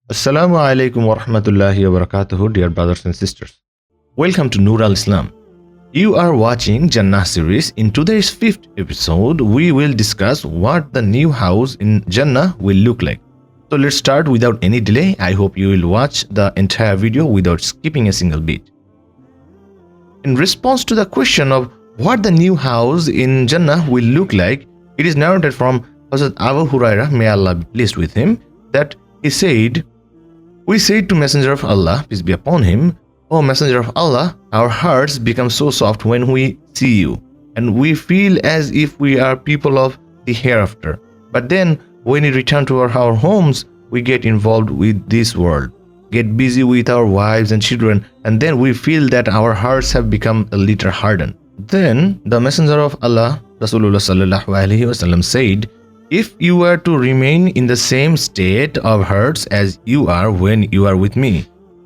Assalamu alaikum wa rahmatullahi wa barakatuhu, dear brothers and sisters. Welcome to Nur al Islam. You are watching Jannah series. In today's fifth episode, we will discuss what the new house in Jannah will look like. So let's start without any delay. I hope you will watch the entire video without skipping a single beat. In response to the question of what the new house in Jannah will look like, it is narrated from Hazrat Abu Hurairah, may Allah be pleased with him, that he said, "We said to Messenger of Allah, peace be upon him, O Messenger of Allah, our hearts become so soft when we see you, and we feel as if we are people of the hereafter. But then, when we return to our homes, we get involved with this world, get busy with our wives and children, and then we feel that our hearts have become a little hardened." Then the Messenger of Allah, Rasulullah sallallahu alaihi wasallam, said, "If you were to remain in the same state of hearts as you are when you are with me,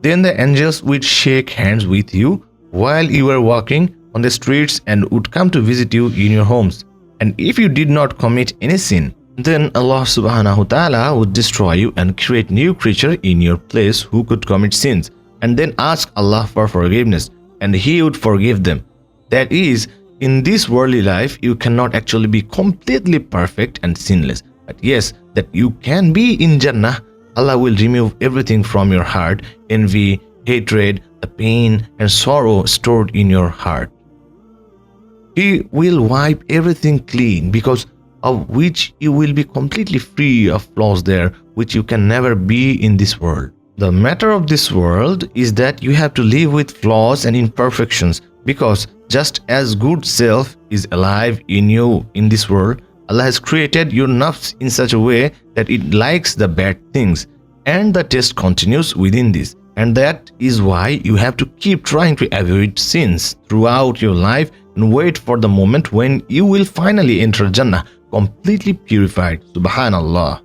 then the angels would shake hands with you while you were walking on the streets and would come to visit you in your homes. And if you did not commit any sin, then Allah subhanahu wa ta'ala would destroy you and create new creature in your place who could commit sins, and then ask Allah for forgiveness, and He would forgive them. That is, in this worldly life, you cannot actually be completely perfect and sinless. But yes, that you can be in Jannah. Allah will remove everything from your heart, envy, hatred, the pain and sorrow stored in your heart. He will wipe everything clean, because of which you will be completely free of flaws there, which you can never be in this world. The matter of this world is that you have to live with flaws and imperfections, because just as good self is alive in you in this world, Allah has created your nafs in such a way that it likes the bad things, and the test continues within this. And that is why you have to keep trying to avoid sins throughout your life and wait for the moment when you will finally enter Jannah completely purified. Subhanallah.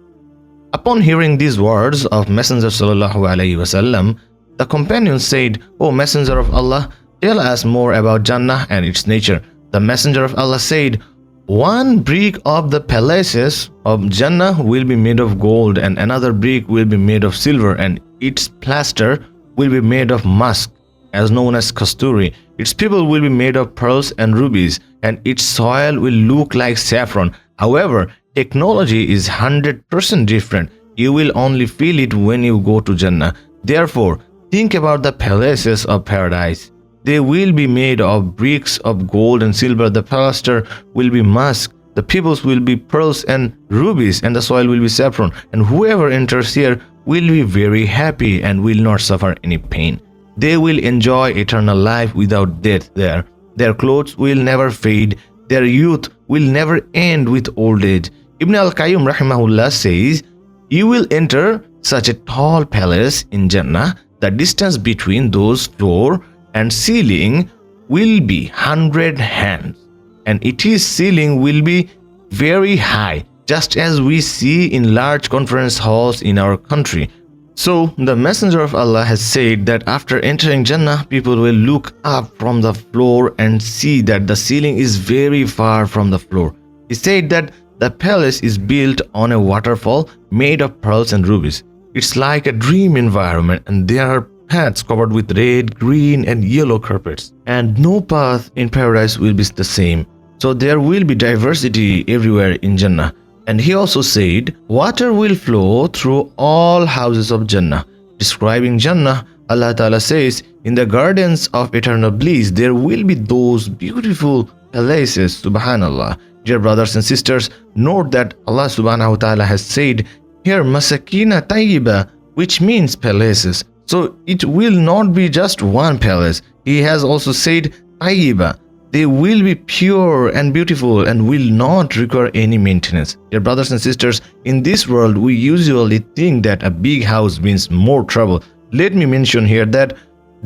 Upon hearing these words of Messenger sallallahu alaihi wasallam, the companion said, "O Messenger of Allah, tell us more about Jannah and its nature." The Messenger of Allah said, "One brick of the palaces of Jannah will be made of gold, and another brick will be made of silver, and its plaster will be made of musk, as known as kasturi. Its people will be made of pearls and rubies, and its soil will look like saffron. However, technology is 100% different. You will only feel it when you go to Jannah. Therefore, think about the palaces of paradise. They will be made of bricks of gold and silver. The plaster will be musk. The pebbles will be pearls and rubies, and the soil will be saffron. And whoever enters here will be very happy and will not suffer any pain. They will enjoy eternal life without death there. Their clothes will never fade. Their youth will never end with old age." Ibn al-Qayyim rahimahullah says, "You will enter such a tall palace in Jannah. The distance between those floor and ceiling will be 100 hands, and its ceiling will be very high, just as we see in large conference halls in our country." So the Messenger of Allah has said that after entering Jannah, people will look up from the floor and see that the ceiling is very far from the floor. He said that the palace is built on a waterfall made of pearls and rubies. It's like a dream environment, and there are paths covered with red, green and yellow carpets, and no path in paradise will be the same. So there will be diversity everywhere in Jannah. And he also said, "Water will flow through all houses of Jannah." Describing Jannah, Allah Ta'ala says, "In the gardens of eternal bliss, there will be those beautiful palaces." Subhanallah. Dear brothers and sisters, note that Allah Subhanahu wa Ta'ala has said here, "Masakina tayyiba," which means palaces. So it will not be just one palace. He has also said tayyiba. They will be pure and beautiful and will not require any maintenance. Dear brothers and sisters, in this world we usually think that a big house means more trouble. Let me mention here that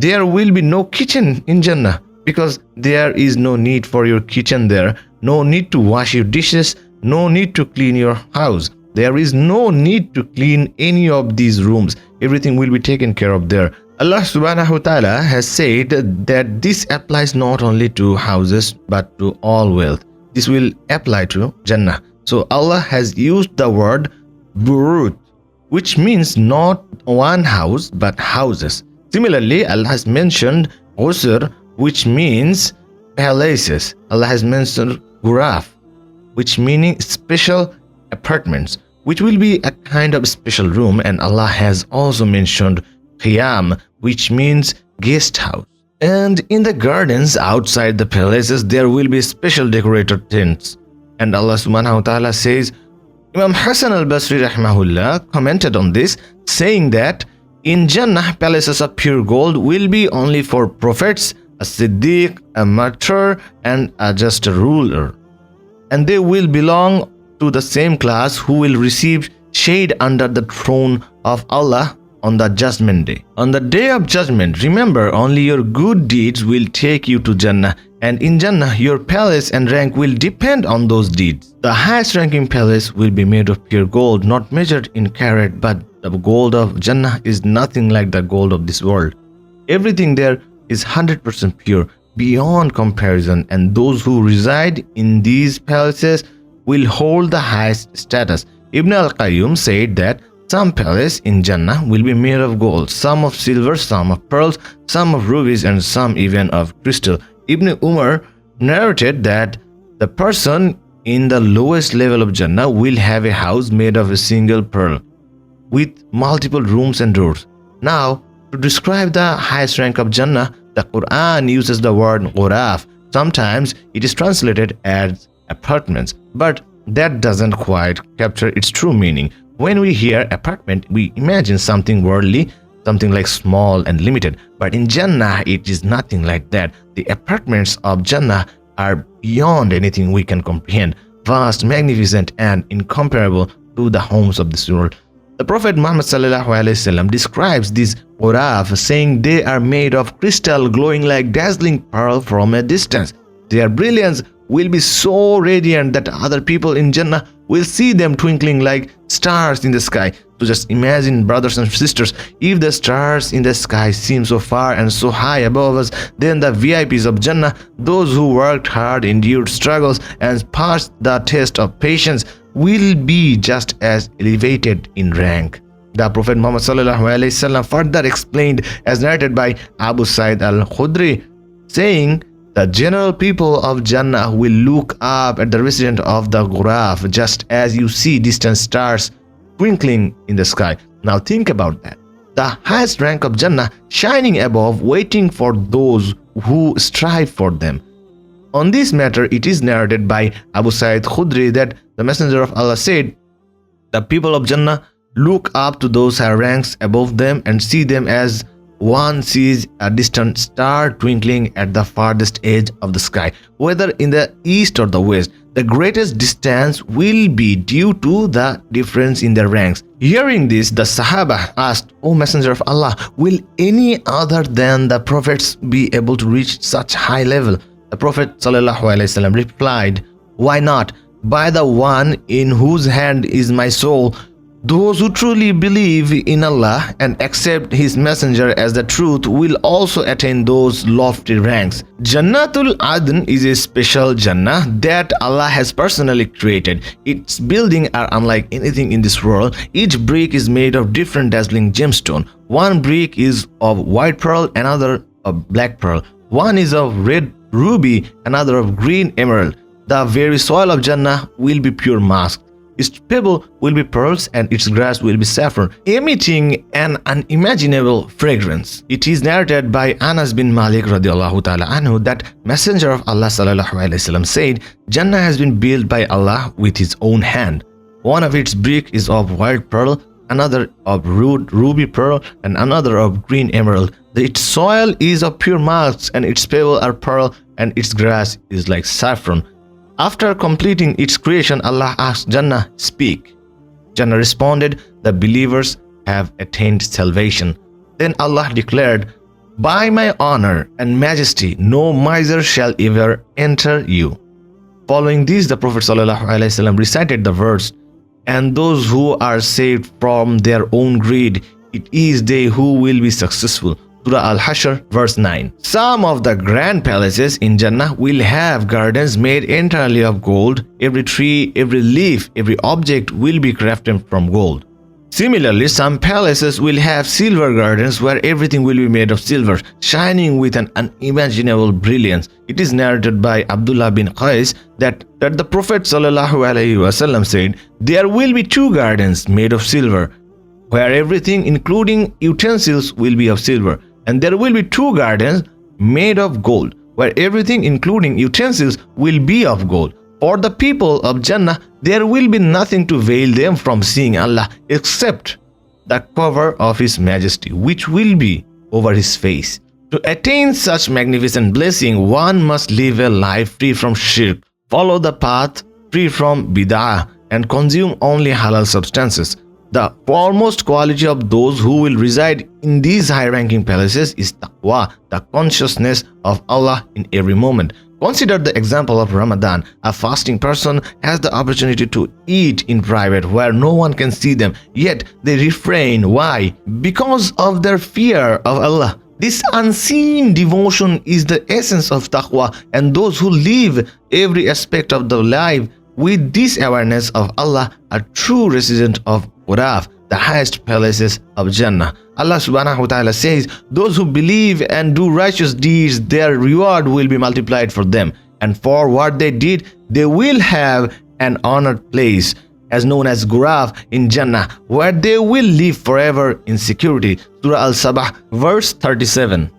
there will be no kitchen in Jannah, because there is no need for your kitchen there, no need to wash your dishes, no need to clean your house. There is no need to clean any of these rooms. Everything will be taken care of there. Allah subhanahu wa ta'ala has said that this applies not only to houses but to all wealth. This will apply to Jannah. So Allah has used the word burut which means not one house but houses. Similarly, Allah has mentioned Usr, which means palaces. Allah has mentioned Ghuraf, which meaning special apartments, which will be a kind of special room, and Allah has also mentioned Qiyam, which means guest house. And in the gardens outside the palaces, there will be special decorated tents. And Allah subhanahu wa ta'ala says, Imam Hassan al-Basri rahimahullah commented on this, saying that in Jannah, palaces of pure gold will be only for prophets, a Siddiq, a martyr, and a just ruler. And they will belong to the same class who will receive shade under the throne of Allah on the judgment day. On the day of judgment, remember, only your good deeds will take you to Jannah, and in Jannah, your palace and rank will depend on those deeds. The highest ranking palace will be made of pure gold, not measured in carat, but the gold of Jannah is nothing like the gold of this world. Everything there is 100% pure, beyond comparison, and those who reside in these palaces will hold the highest status. Ibn al-Qayyum said that some palaces in Jannah will be made of gold, some of silver, some of pearls, some of rubies, and some even of crystal. Ibn Umar narrated that the person in the lowest level of Jannah will have a house made of a single pearl with multiple rooms and doors. Now, to describe the highest rank of Jannah, the Quran uses the word ghuraf. Sometimes it is translated as apartments, but that doesn't quite capture its true meaning. When we hear apartment, we imagine something worldly, something like small and limited. But in Jannah, it is nothing like that. The apartments of Jannah are beyond anything we can comprehend, vast, magnificent, and incomparable to the homes of this world. The Prophet Muhammad ﷺ describes these ghuraf, saying they are made of crystal glowing like dazzling pearl from a distance. Their brilliance will be so radiant that other people in Jannah will see them twinkling like stars in the sky. So just imagine, brothers and sisters, if the stars in the sky seem so far and so high above us, then the VIPs of Jannah, those who worked hard, endured struggles, and passed the test of patience, will be just as elevated in rank. The Prophet Muhammad ﷺ further explained, as narrated by Abu Sa'id al-Khudri, saying, the general people of Jannah will look up at the resident of the Ghuraf just as you see distant stars twinkling in the sky. Now think about that. The highest rank of Jannah shining above, waiting for those who strive for them. On this matter, it is narrated by Abu Sa'id Khudri that the Messenger of Allah said, the people of Jannah look up to those high ranks above them and see them as one sees a distant star twinkling at the farthest edge of the sky, whether in the east or the west. The greatest distance will be due to the difference in their ranks. Hearing this, the Sahaba asked, O Messenger of Allah, will any other than the prophets be able to reach such high level? The Prophet ﷺ replied, why not? By the one in whose hand is my soul, those who truly believe in Allah and accept His Messenger as the truth will also attain those lofty ranks. Jannatul Adn is a special Jannah that Allah has personally created. Its buildings are unlike anything in this world. Each brick is made of different dazzling gemstone. One brick is of white pearl, another of black pearl. One is of red ruby, another of green emerald. The very soil of Jannah will be pure musk. Its pebble will be pearls and its grass will be saffron, emitting an unimaginable fragrance. It is narrated by Anas bin Malik radiallahu ta'ala anhu that Messenger of Allah sallallahu alayhi wasallam said, Jannah has been built by Allah with His own hand. One of its brick is of white pearl, another of ruby pearl, and another of green emerald. Its soil is of pure musk, and its pebble are pearl, and its grass is like saffron. After completing its creation, Allah asked Jannah, speak. Jannah responded, the believers have attained salvation. Then Allah declared, by my honor and majesty, no miser shall ever enter you. Following this, the Prophet ﷺ recited the verse, and those who are saved from their own greed, it is they who will be successful. Surah Al-Hashr, verse 9. Some of the grand palaces in Jannah will have gardens made entirely of gold. Every tree, every leaf, every object will be crafted from gold. Similarly, some palaces will have silver gardens where everything will be made of silver, shining with an unimaginable brilliance. It is narrated by Abdullah bin Qais that the Prophet ﷺ said, "There will be two gardens made of silver, where everything including utensils will be of silver, and there will be two gardens made of gold, where everything including utensils will be of gold. For the people of Jannah, there will be nothing to veil them from seeing Allah except the cover of His Majesty, which will be over His face." To attain such magnificent blessing, one must live a life free from shirk, follow the path free from bid'ah, and consume only halal substances. The foremost quality of those who will reside in these high-ranking palaces is taqwa, the consciousness of Allah in every moment. Consider the example of Ramadan. A fasting person has the opportunity to eat in private where no one can see them, yet they refrain. Why? Because of their fear of Allah. This unseen devotion is the essence of taqwa, and those who live every aspect of the life with this awareness of Allah are true residents of Ghuraf, the highest palaces of Jannah. Allah subhanahu wa ta'ala says, "Those who believe and do righteous deeds, their reward will be multiplied for them, and for what they did, they will have an honored place, as known as Ghuraf in Jannah, where they will live forever in security." Surah Al-Sabah, verse 37.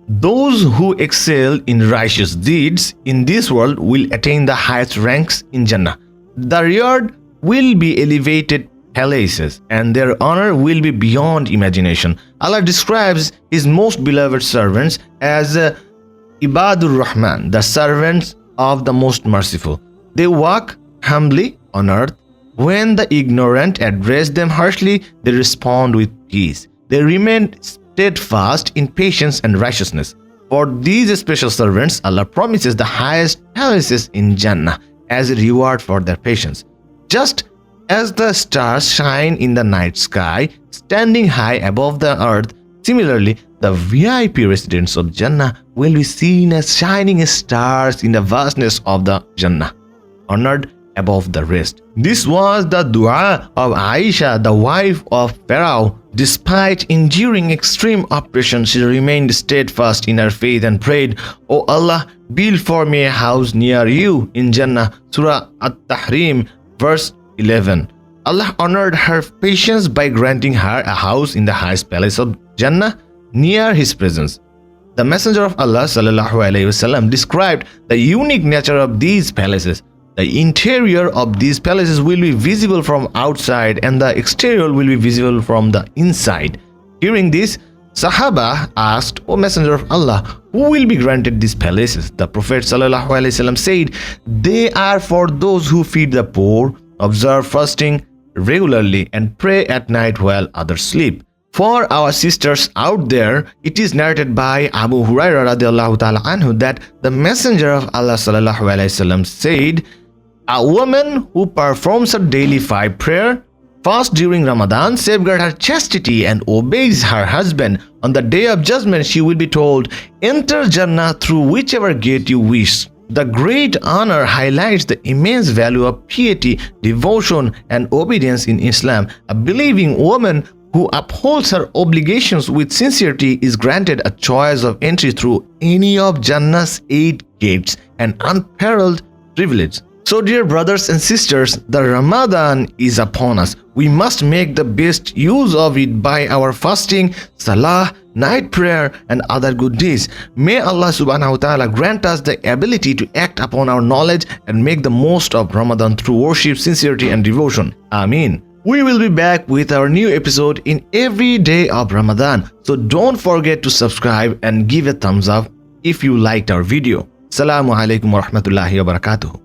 Those who excel in righteous deeds in this world will attain the highest ranks in Jannah. The reward will be elevated palaces, and their honor will be beyond imagination. Allah describes His most beloved servants as Ibadur Rahman, the servants of the most merciful. They walk humbly on earth. When the ignorant address them harshly, they respond with peace. They remain steadfast in patience and righteousness. For these special servants, Allah promises the highest palaces in Jannah as a reward for their patience. Just as the stars shine in the night sky, standing high above the earth, similarly, the VIP residents of Jannah will be seen as shining stars in the vastness of the Jannah, honored above the rest. This was the dua of Aisha, the wife of Pharaoh. Despite enduring extreme oppression, she remained steadfast in her faith and prayed, "O Allah, build for me a house near you in Jannah." Surah At-Tahrim, verse 11. Allah honored her patience by granting her a house in the highest palace of Jannah near His presence. The Messenger of Allah ﷺ described the unique nature of these palaces. The interior of these palaces will be visible from outside, and the exterior will be visible from the inside. Hearing this, Sahaba asked, "O Messenger of Allah, who will be granted these palaces?" The Prophet ﷺ said, "They are for those who feed the poor, observe fasting regularly, and pray at night while others sleep." For our sisters out there, it is narrated by Abu Hurairah radiallahu ta'ala anhu that the Messenger of Allah ﷺ said, "A woman who performs her daily 5 prayer, fasts during Ramadan, safeguards her chastity, and obeys her husband, on the day of judgment she will be told, 'Enter Jannah through whichever gate you wish.'" The great honor highlights the immense value of piety, devotion, and obedience in Islam. A believing woman who upholds her obligations with sincerity is granted a choice of entry through any of Jannah's 8 gates, an unparalleled privilege. So dear brothers and sisters, the Ramadan is upon us. We must make the best use of it by our fasting, salah, night prayer, and other good deeds. May Allah subhanahu wa ta'ala grant us the ability to act upon our knowledge and make the most of Ramadan through worship, sincerity, and devotion. Ameen. We will be back with our new episode in every day of Ramadan. So don't forget to subscribe and give a thumbs up if you liked our video. Assalamu alaikum wa rahmatullahi wa barakatuh.